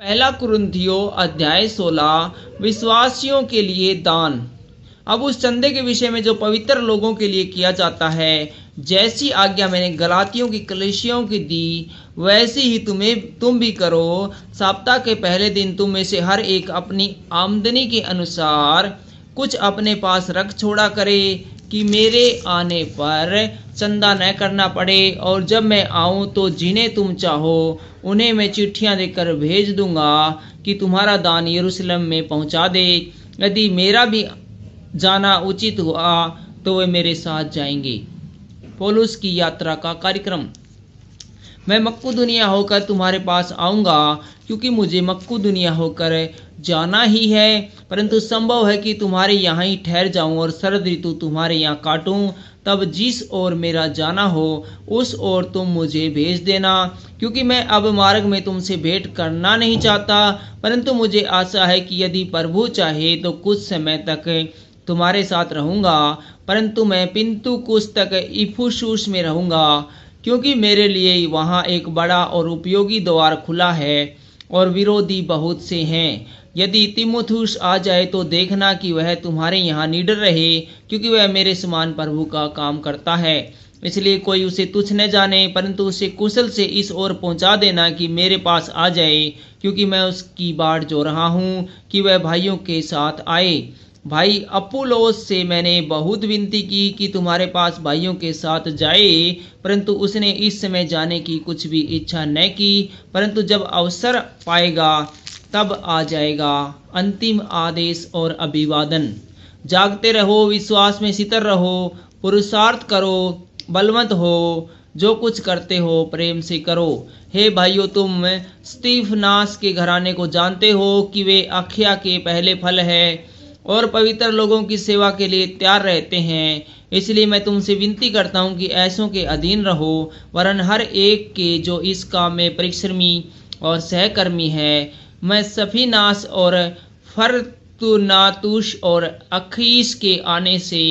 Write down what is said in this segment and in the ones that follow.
पहला कुरिन्थियों अध्याय 16 विश्वासियों के लिए दान। अब उस चंदे के विषय में जो पवित्र लोगों के लिए किया जाता है, जैसी आज्ञा मैंने गलातियों की कलीसियाओं की दी, वैसी ही तुम भी करो। सप्ताह के पहले दिन तुम में से हर एक अपनी आमदनी के अनुसार कुछ अपने पास रख छोड़ा करे, कि मेरे आने पर चंदा न करना पड़े। और जब मैं आऊं तो जिन्हें तुम चाहो उन्हें मैं चिट्ठियां देकर भेज दूंगा कि तुम्हारा दान यरूशलेम में पहुंचा दे। यदि मेरा भी जाना उचित हुआ तो वे मेरे साथ जाएंगे। पौलुस की यात्रा का कार्यक्रम। मैं मक्केदुनिया होकर तुम्हारे पास आऊँगा, क्योंकि मुझे मक्केदुनिया होकर जाना ही है। परंतु संभव है कि तुम्हारे यहाँ ही ठहर जाऊं और शरद ऋतु तुम्हारे यहाँ काटूं। तब जिस ओर मेरा जाना हो उस ओर तुम मुझे भेज देना, क्योंकि मैं अब मार्ग में तुमसे भेंट करना नहीं चाहता। परंतु मुझे आशा है कि यदि प्रभु चाहे तो कुछ समय तक तुम्हारे साथ रहूँगा। परंतु मैं पिन्तुकुस तक इफुसुस में रहूँगा, क्योंकि मेरे लिए वहाँ एक बड़ा और उपयोगी द्वार खुला है और विरोधी बहुत से हैं। यदि तीमुथियुस आ जाए तो देखना कि वह तुम्हारे यहाँ निडर रहे, क्योंकि वह मेरे समान प्रभु का काम करता है। इसलिए कोई उसे तुच्छ न जाने, परंतु उसे कुशल से इस ओर पहुँचा देना कि मेरे पास आ जाए, क्योंकि मैं उसकी बाट जो रहा हूँ कि वह भाइयों के साथ आए। भाई अपुल्लोस से मैंने बहुत विनती की कि तुम्हारे पास भाइयों के साथ जाए, परंतु उसने इस समय जाने की कुछ भी इच्छा न की, परंतु जब अवसर पाएगा तब आ जाएगा। अंतिम आदेश और अभिवादन। जागते रहो, विश्वास में स्थिर रहो, पुरुषार्थ करो, बलवंत हो, जो कुछ करते हो प्रेम से करो। हे भाइयों, तुम स्तिफनास के घराने को जानते हो कि वे अखया के पहले फल है और पवित्र लोगों की सेवा के लिए तैयार रहते हैं। इसलिए मैं तुमसे विनती करता हूँ कि ऐसों के अधीन रहो, वरन हर एक के जो इस काम में परिश्रमी और सहकर्मी है। मैं सफीनास और फर्तुनातुस और अखीस के आने से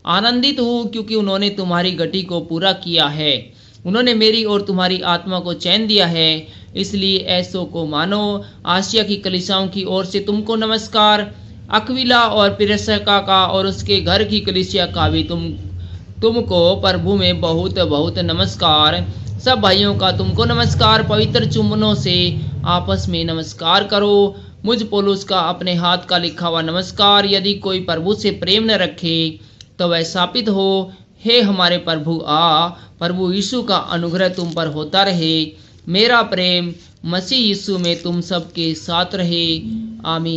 आनंदित हूँ, क्योंकि उन्होंने तुम्हारी गति को पूरा किया है। उन्होंने मेरी और तुम्हारी आत्मा को चैन दिया है, इसलिए ऐसों को मानो। आसिया की कलीसियाओं की ओर से तुमको नमस्कार। अक्विला और प्रिस्का का और उसके घर की कलीसिया का भी तुमको प्रभु में बहुत बहुत नमस्कार। सब भाइयों का तुमको नमस्कार। पवित्र चुम्बनों से आपस में नमस्कार करो। मुझ पौलुस का अपने हाथ का लिखा हुआ नमस्कार। यदि कोई प्रभु से प्रेम न रखे तो वह शापित हो। हे हमारे प्रभु प्रभु यीशु का अनुग्रह तुम पर होता रहे। मेरा प्रेम मसीह यीशु में तुम सबके साथ रहे। आमीन।